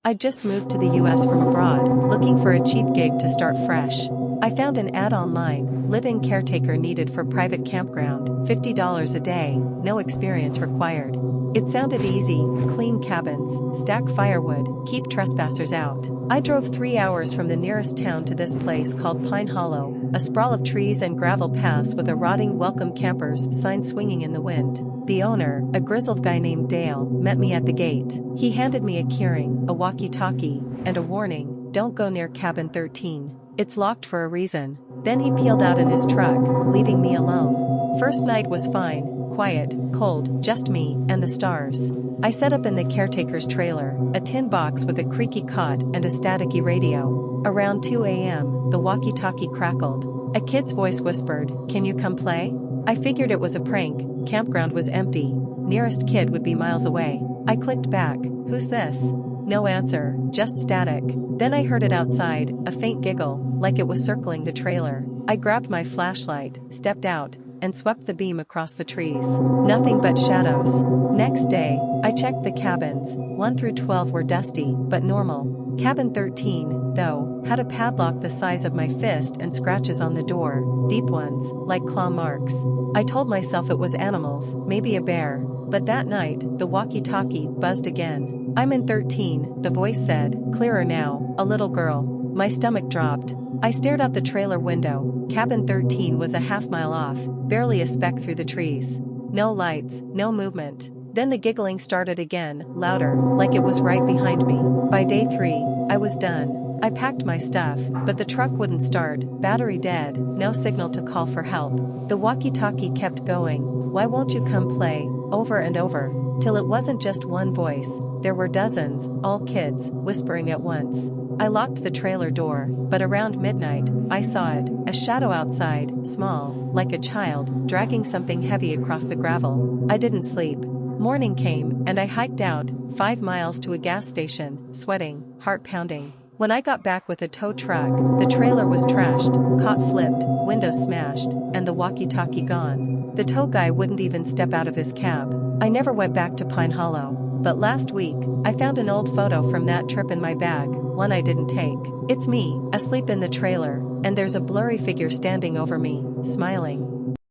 I'd just moved to the US from abroad, looking for a cheap gig to start fresh. I found an ad online, live-in caretaker needed for private campground, $50 a day, no experience required. It sounded easy: clean cabins, stack firewood, keep trespassers out. I drove 3 hours from the nearest town to this place called Pine Hollow, a sprawl of trees and gravel paths with a rotting "Welcome Campers" sign swinging in the wind. The owner, a grizzled guy named Dale, met me at the gate. He handed me a keyring, a walkie-talkie, and a warning: don't go near cabin 13. It's locked for a reason. Then he peeled out in his truck, leaving me alone. First night was fine, quiet, cold, just me and the stars. I set up in the caretaker's trailer, a tin box with a creaky cot and a staticky radio. Around 2 a.m., the walkie-talkie crackled. A kid's voice whispered, "Can you come play?" I figured it was a prank. Campground was empty. Nearest kid would be miles away. I clicked back, "Who's this?" No answer, just static. Then I heard it outside, a faint giggle, like it was circling the trailer. I grabbed my flashlight, stepped out, and swept the beam across the trees. Nothing but shadows. Next day, I checked the cabins. 1 through 12 were dusty, but normal. Cabin 13, though, had a padlock the size of my fist and scratches on the door, deep ones, like claw marks. I told myself it was animals, maybe a bear. But that night, the walkie-talkie buzzed again. "I'm in 13, the voice said, clearer now, a little girl." My stomach dropped. I stared out the trailer window. Cabin 13 was a half-mile off, barely a speck through the trees. No lights, no movement. Then the giggling started again, louder, like it was right behind me. By day 3, I was done. I packed my stuff, but the truck wouldn't start, battery dead, no signal to call for help. The walkie-talkie kept going, "Why won't you come play?" over and over, till it wasn't just one voice, there were dozens, all kids, whispering at once. I locked the trailer door, but around midnight, I saw it, a shadow outside, small, like a child, dragging something heavy across the gravel. I didn't sleep. Morning came, and I hiked out, 5 miles to a gas station, sweating, heart pounding. When I got back with a tow truck, the trailer was trashed, cot flipped, windows smashed, and the walkie-talkie gone. The tow guy wouldn't even step out of his cab. I never went back to Pine Hollow. But last week, I found an old photo from that trip in my bag, one I didn't take. It's me, asleep in the trailer, and there's a blurry figure standing over me, smiling.